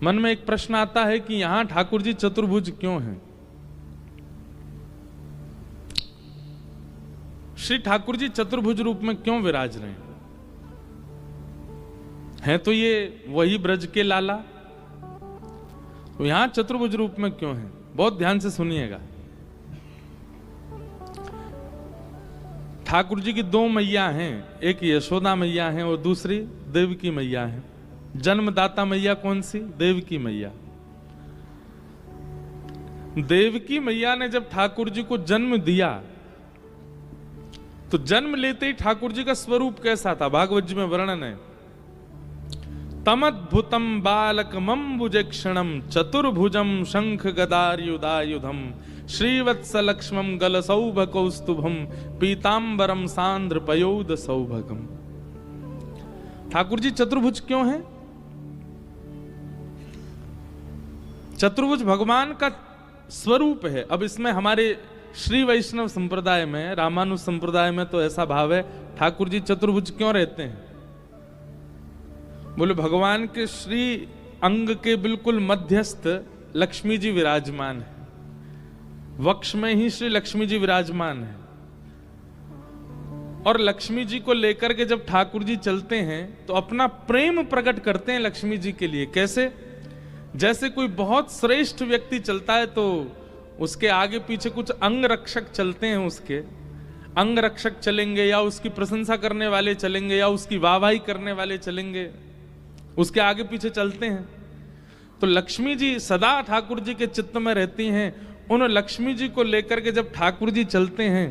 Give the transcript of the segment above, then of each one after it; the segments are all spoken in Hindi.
मन में एक प्रश्न आता है कि यहां ठाकुर जी चतुर्भुज क्यों हैं? श्री ठाकुर जी चतुर्भुज रूप में क्यों विराज रहे हैं? तो ये वही ब्रज के लाला, तो यहां चतुर्भुज रूप में क्यों हैं? बहुत ध्यान से सुनिएगा। ठाकुर जी की दो मैया हैं, एक यशोदा मैया हैं और दूसरी देवकी मैया हैं। जन्मदाता मैया कौन सी? देवकी मैया। देवकी मैया ने जब ठाकुर जी को जन्म दिया तो जन्म लेते ही ठाकुर जी का स्वरूप कैसा था? भागवत जी में वर्णन है, तमद्भुतम बालकमंबुजक्षणम चतुर्भुजम शंख गदायुधायुधम श्रीवत्सलक्ष्मम गलसौभकौस्तुभम पीतांबरम सांद्र पयोद सौभगम। ठाकुर जी चतुर्भुज क्यों हैं? चतुर्भुज भगवान का स्वरूप है। अब इसमें हमारे श्री वैष्णव संप्रदाय में, रामानुज संप्रदाय में तो ऐसा भाव है ठाकुर जी चतुर्भुज क्यों रहते हैं? बोले भगवान के श्री अंग के बिल्कुल मध्यस्थ लक्ष्मी जी विराजमान है, वक्ष में ही श्री लक्ष्मी जी विराजमान है। और लक्ष्मी जी को लेकर के जब ठाकुर जी चलते हैं तो अपना प्रेम प्रकट करते हैं लक्ष्मी जी के लिए। कैसे? जैसे कोई बहुत श्रेष्ठ व्यक्ति चलता है तो उसके आगे पीछे कुछ अंग रक्षक चलते हैं, उसके अंग रक्षक चलेंगे या उसकी प्रशंसा करने वाले चलेंगे या उसकी वाहवाही करने वाले चलेंगे, उसके आगे पीछे चलते हैं। तो लक्ष्मी जी सदा ठाकुर जी के चित्त में रहती हैं। उन लक्ष्मी जी को लेकर के जब ठाकुर जी चलते हैं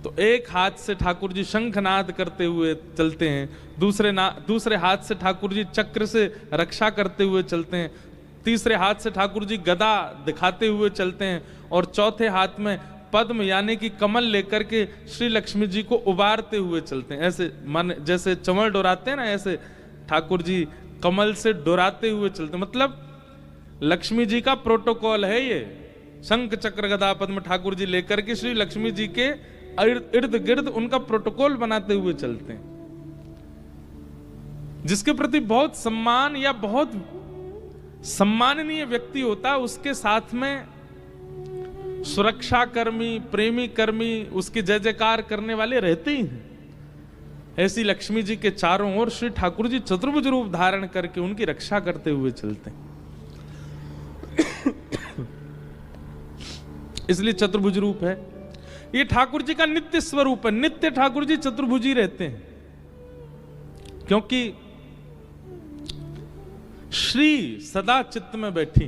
तो एक हाथ से ठाकुर जी शंखनाद करते हुए चलते हैं, दूसरे हाथ से ठाकुर जी चक्र से रक्षा करते हुए चलते हैं, तीसरे हाथ से ठाकुर जी गदा दिखाते हुए चलते हैं और चौथे हाथ में पद्म यानी कि कमल लेकर के श्री लक्ष्मी जी को उबारते हुए चलते हैं। ऐसे मन जैसे चंवर डोराते हैं ना, ऐसे ठाकुर जी कमल से डोराते हुए चलते। मतलब लक्ष्मी जी का प्रोटोकॉल है ये, शंख चक्र गदा पद्म ठाकुर जी लेकर के श्री लक्ष्मी जी के इर्द गिर्द उनका प्रोटोकॉल बनाते हुए चलते हैं, जिसके प्रति बहुत सम्मान या बहुत सम्माननीय व्यक्ति होता है उसके साथ में सुरक्षा कर्मी, प्रेमी कर्मी, उसके जय जयकार करने वाले रहते ही हैं। ऐसी लक्ष्मी जी के चारों ओर श्री ठाकुर जी चतुर्भुज रूप धारण करके उनकी रक्षा करते हुए चलते हैं। इसलिए चतुर्भुज रूप है। ये ठाकुर जी का नित्य स्वरूप है। नित्य ठाकुर जी चतुर्भुज ही रहते हैं, क्योंकि श्री सदा चित्त में बैठी।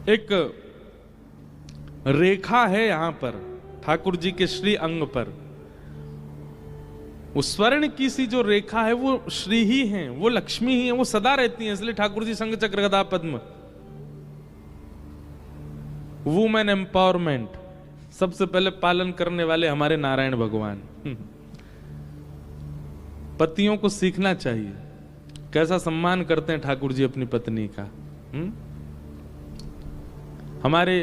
एक रेखा है यहां पर ठाकुर जी के श्री अंग पर, वो स्वर्ण की सी जो रेखा है वो श्री ही है, वो लक्ष्मी ही है, वो सदा रहती है। इसलिए ठाकुर जी शंख चक्र गदा पद्म। वुमेन एम्पावरमेंट सबसे पहले पालन करने वाले हमारे नारायण भगवान। पतियों को सीखना चाहिए कैसा सम्मान करते हैं ठाकुर जी अपनी पत्नी का। हमारे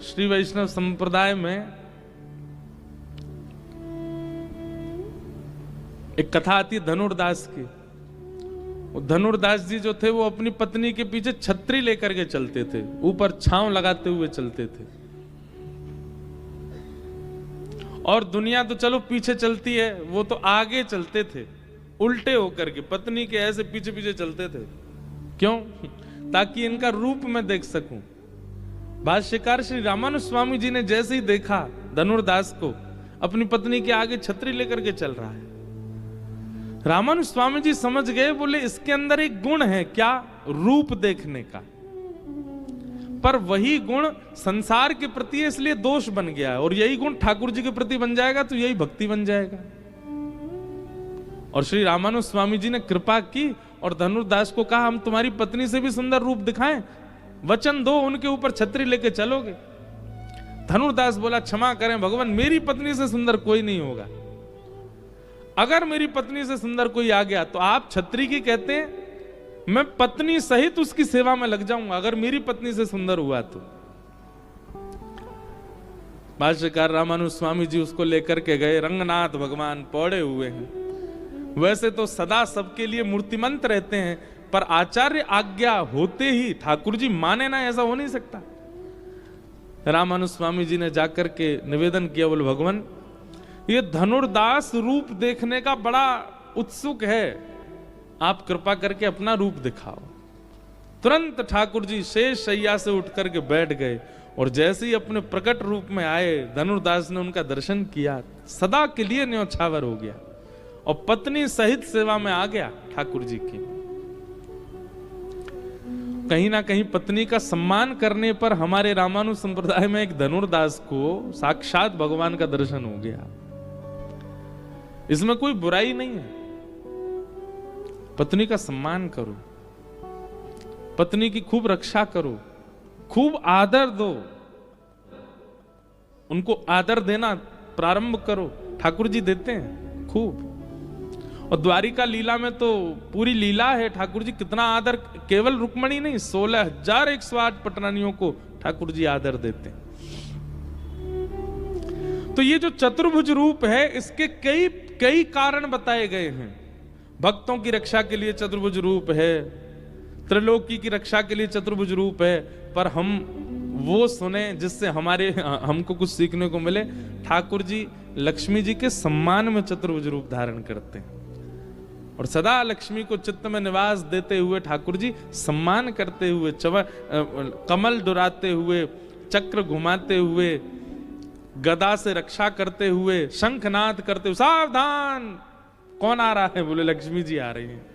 श्री वैष्णव संप्रदाय में एक कथा आती है धनुर्दास की। धनुर्दास जी जो थे वो अपनी पत्नी के पीछे छतरी लेकर के चलते थे, ऊपर छांव लगाते हुए चलते थे। और दुनिया तो चलो पीछे चलती है, वो तो आगे चलते थे उल्टे होकर के, पत्नी के ऐसे पीछे पीछे चलते थे। क्यों? ताकि इनका रूप मैं देख सकूं। भाष्यकार श्री रामानुज स्वामी जी ने जैसे ही देखा धनुर्दास को अपनी पत्नी के आगे छतरी लेकर के चल रहा है, रामानुज स्वामी जी समझ गए, बोले इसके अंदर एक गुण है। क्या? रूप देखने का। पर वही गुण संसार के प्रति है, इसलिए दोष बन गया है, और यही गुण ठाकुर जी के प्रति बन जाएगा तो यही भक्ति बन जाएगा। और श्री रामानुज स्वामी जी ने कृपा की और धनुर्दास को कहा हम तुम्हारी पत्नी से भी सुंदर रूप दिखाएं, वचन दो उनके ऊपर छतरी लेके चलोगे। धनुर्दास बोला क्षमा करें भगवान, मेरी पत्नी से सुंदर कोई नहीं होगा। अगर मेरी पत्नी से सुंदर कोई आ गया तो आप छतरी की कहते हैं, मैं पत्नी सहित उसकी सेवा में लग जाऊंगा अगर मेरी पत्नी से सुंदर हुआ तो। भाष्यकार रामानुज स्वामी जी उसको लेकर के गए, रंगनाथ भगवान पौड़े हुए हैं, वैसे तो सदा सबके लिए मूर्तिमंत रहते हैं, पर आचार्य आज्ञा होते ही ठाकुर जी माने ना, ऐसा हो नहीं सकता। रामानुज स्वामी जी ने जाकर के निवेदन किया, बोले भगवान ये धनुर्दास रूप देखने का बड़ा उत्सुक है, आप कृपा करके अपना रूप दिखाओ। तुरंत ठाकुर जी शेष शैया से उठ करके बैठ गए और जैसे ही अपने प्रकट रूप में आए, धनुर्दास ने उनका दर्शन किया, सदा के लिए न्योछावर हो गया और पत्नी सहित सेवा में आ गया ठाकुर जी की। कहीं ना कहीं पत्नी का सम्मान करने पर हमारे रामानुज संप्रदाय में एक धनुर्दास को साक्षात भगवान का दर्शन हो गया। इसमें कोई बुराई नहीं है। पत्नी का सम्मान करो, पत्नी की खूब रक्षा करो, खूब आदर दो, उनको आदर देना प्रारंभ करो। ठाकुर जी देते हैं खूब। और द्वारिका लीला में तो पूरी लीला है, ठाकुर जी कितना आदर, केवल रुक्मणी नहीं 16,108 पटरानियों को ठाकुर जी आदर देते हैं। तो ये जो चतुर्भुज रूप है, इसके कई कई कारण बताए गए हैं। भक्तों की रक्षा के लिए चतुर्भुज रूप है, त्रिलोकी की रक्षा के लिए चतुर्भुज रूप है, पर हम वो सुने जिससे हमको कुछ सीखने को मिले। ठाकुर जी लक्ष्मी जी के सम्मान में चतुर्भुज रूप धारण करते हैं और सदा लक्ष्मी को चित्त में निवास देते हुए ठाकुर जी सम्मान करते हुए, कमल डुराते हुए, चक्र घुमाते हुए, गदा से रक्षा करते हुए, शंखनाद करते हुए, सावधान कौन आ रहा है, बोले लक्ष्मी जी आ रही हैं।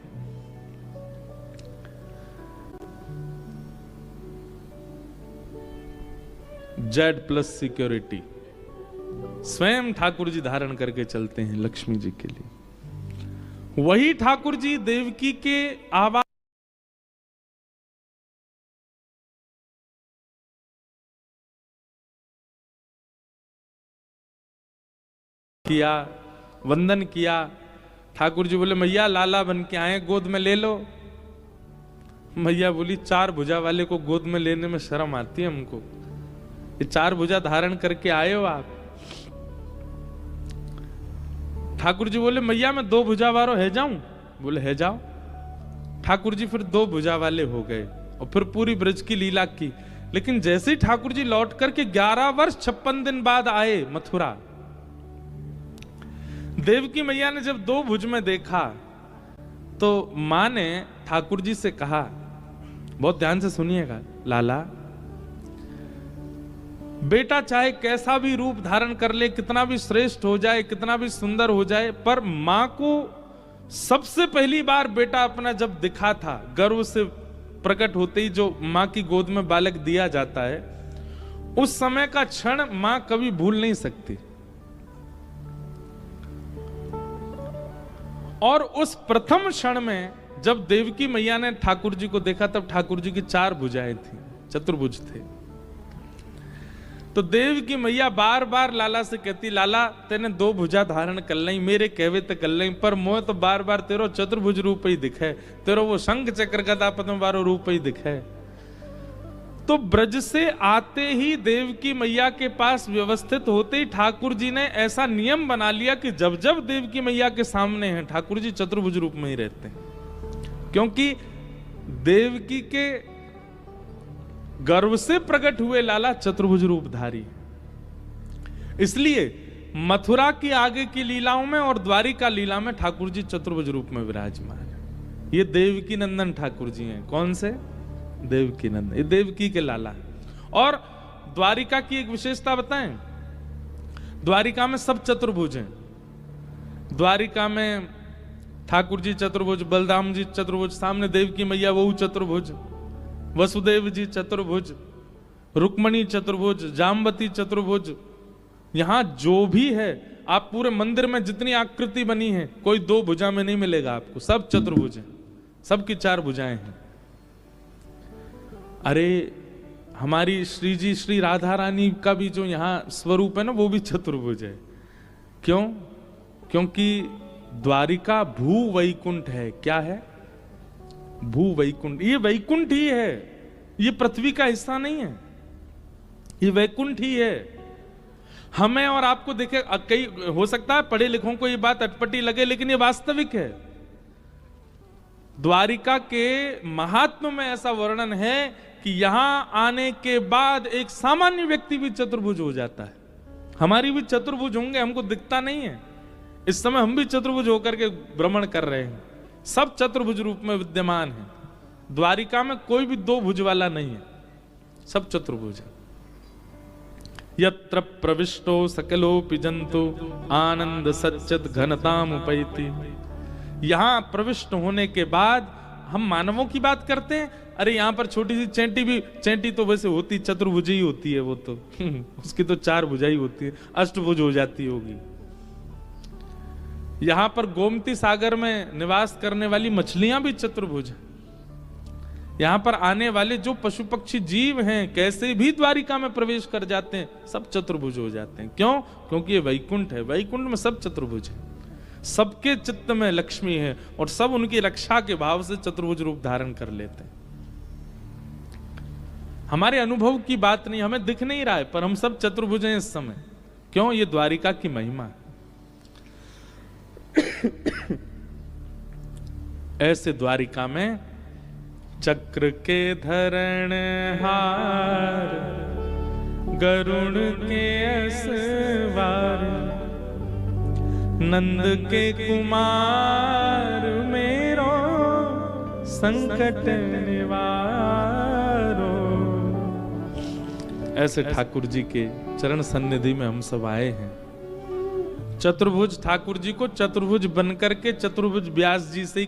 Z+ सिक्योरिटी स्वयं ठाकुर जी धारण करके चलते हैं लक्ष्मी जी के लिए। वही ठाकुर जी देवकी के आवाज किया, वंदन किया। ठाकुर जी बोले मैया लाला बन के आए, गोद में ले लो। मैया बोली 4 भुजा वाले को गोद में लेने में शर्म आती है हमको, ये 4 भुजा धारण करके आए हो आप। ठाकुर जी बोले मैया मैं 2 भुजा वालो है जाऊं, बोले है जाओ। ठाकुर जी फिर 2 भुजा वाले हो गए और फिर पूरी ब्रज की लीला की। लेकिन जैसे ही ठाकुर जी लौट करके 11 वर्ष 56 दिन बाद आए मथुरा, देवकी मैया ने जब 2 भुज में देखा तो मां ने ठाकुर जी से कहा, बहुत ध्यान से सुनिएगा लाला, बेटा चाहे कैसा भी रूप धारण कर ले, कितना भी श्रेष्ठ हो जाए, कितना भी सुंदर हो जाए, पर मां को सबसे पहली बार बेटा अपना जब दिखा था, गर्व से प्रकट होते ही जो मां की गोद में बालक दिया जाता है, उस समय का क्षण मां कभी भूल नहीं सकती। और उस प्रथम क्षण में जब देवकी मैया ने ठाकुर जी को देखा, तब ठाकुर जी की 4 भुजाएं थी, चतुर्भुज थे। तो देवकी मैया बार बार लाला से कहती, लाला तेने 2 भुजा धारण कर ली, मेरे कहवे तो कर ली, पर मोह तो बार बार तेरो चतुर्भुज रूप ही दिखे, तेरो वो शंख चक्र गदा पद्म वारो रूप ही दिखे। तो ब्रज से आते ही देवकी मैया के पास व्यवस्थित होते ही ठाकुर जी ने ऐसा नियम बना लिया कि जब जब देवकी मैया के सामने हैं ठाकुर जी चतुर्भुज रूप में ही रहते हैं, क्योंकि देवकी के गर्व से प्रकट हुए लाला चतुर्भुज रूपधारी। इसलिए मथुरा की आगे की लीलाओं में और द्वारिका लीला में ठाकुर जी चतुर्भुज रूप में विराजमान है। ये देवकी नंदन ठाकुर जी हैं। कौन से? देवकी नंदन, ये देवकी के लाला। और द्वारिका की एक विशेषता बताएं, द्वारिका में सब चतुर्भुज हैं। द्वारिका में ठाकुर जी चतुर्भुज, बलराम जी चतुर्भुज, सामने देवकी मैया वो चतुर्भुज, वसुदेव जी चतुर्भुज, रुक्मणी चतुर्भुज, जाम्बती चतुर्भुज। यहां जो भी है, आप पूरे मंदिर में जितनी आकृति बनी है, कोई 2 भुजा में नहीं मिलेगा आपको, सब चतुर्भुज है, सबकी 4 भुजाएं हैं। अरे हमारी श्री जी श्री राधा रानी का भी जो यहाँ स्वरूप है ना, वो भी चतुर्भुज है। क्यों? क्योंकि द्वारिका भू वैकुंठ है। क्या है? भू वैकुंठ। ये वैकुंठ ही है, ये पृथ्वी का हिस्सा नहीं है, ये वैकुंठ ही है। हमें और आपको देखे, कई हो सकता है पढ़े लिखों को ये बात अटपटी लगे, लेकिन ये वास्तविक है। द्वारिका के महात्म में ऐसा वर्णन है कि यहां आने के बाद एक सामान्य व्यक्ति भी चतुर्भुज हो जाता है। हमारी भी चतुर्भुज होंगे, हमको दिखता नहीं है। इस समय हम भी चतुर्भुज होकर के भ्रमण कर रहे हैं, सब चतुर्भुज रूप में विद्यमान है। द्वारिका में कोई भी दो भुज वाला नहीं है, सब चतुर्भुज है। यत्र प्रविष्टो सकलोपि जंतु आनंद सच्चित घनताम उपैति। यहां प्रविष्ट होने के बाद हम मानवों की बात करते हैं, अरे यहां पर छोटी सी चैंटी भी, चैंटी तो वैसे होती चतुर्भुज ही होती है, वो तो उसकी तो चार भुजाई होती है, अष्टभुज हो जाती होगी। यहां पर गोमती सागर में निवास करने वाली मछलियां भी चतुर्भुज हैं। यहां पर आने वाले जो पशु पक्षी जीव हैं, कैसे भी द्वारिका में प्रवेश कर जाते हैं, सब चतुर्भुज हो जाते हैं। क्यों? क्योंकि ये वैकुंठ है, वैकुंठ में सब चतुर्भुज है, सबके चित्त में लक्ष्मी है और सब उनकी रक्षा के भाव से चतुर्भुज रूप धारण कर लेते हैं। हमारे अनुभव की बात नहीं, हमें दिख नहीं रहा है, पर हम सब चतुर्भुज हैं इस समय। क्यों? ये द्वारिका की महिमा है। ऐसे द्वारिका में चक्र के धरण हार, गरुण के असवार, नंद के कुमार, मेरो संकट निवारो। ऐसे ठाकुर जी के चरण सन्निधि में हम सब आए हैं। चतुर्भुज ठाकुर जी को चतुर्भुज बनकर के चतुर्भुज व्यास जी से